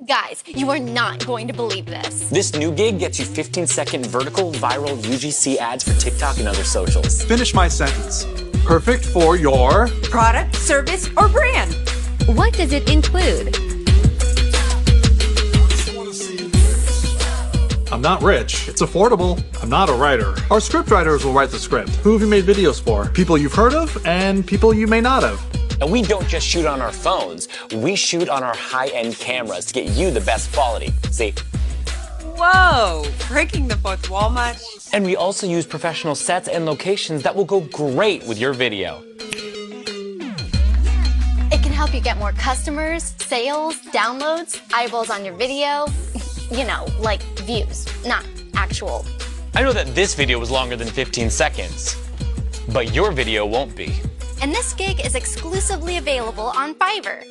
Guys, you are not going to believe this. This new gig gets you 15-second vertical viral UGC ads for TikTok and other socials. Finish my sentence. Perfect for your product, service, or brand. What does it include? I'm not rich. It's affordable. I'm not a writer. Our script writers will write the script. Who have you made videos for? People you've heard of and people you may not have. And we don't just shoot on our phones. We shoot on our high-end cameras to get you the best quality. See? Whoa, breaking the fourth wall much? And we also use professional sets and locations that will go great with your video. It can help you get more customers, sales, downloads, eyeballs on your video. You know, like views, not actual. I know that this video was longer than 15 seconds, but your video won't be. And this gig is exclusively available on Fiverr.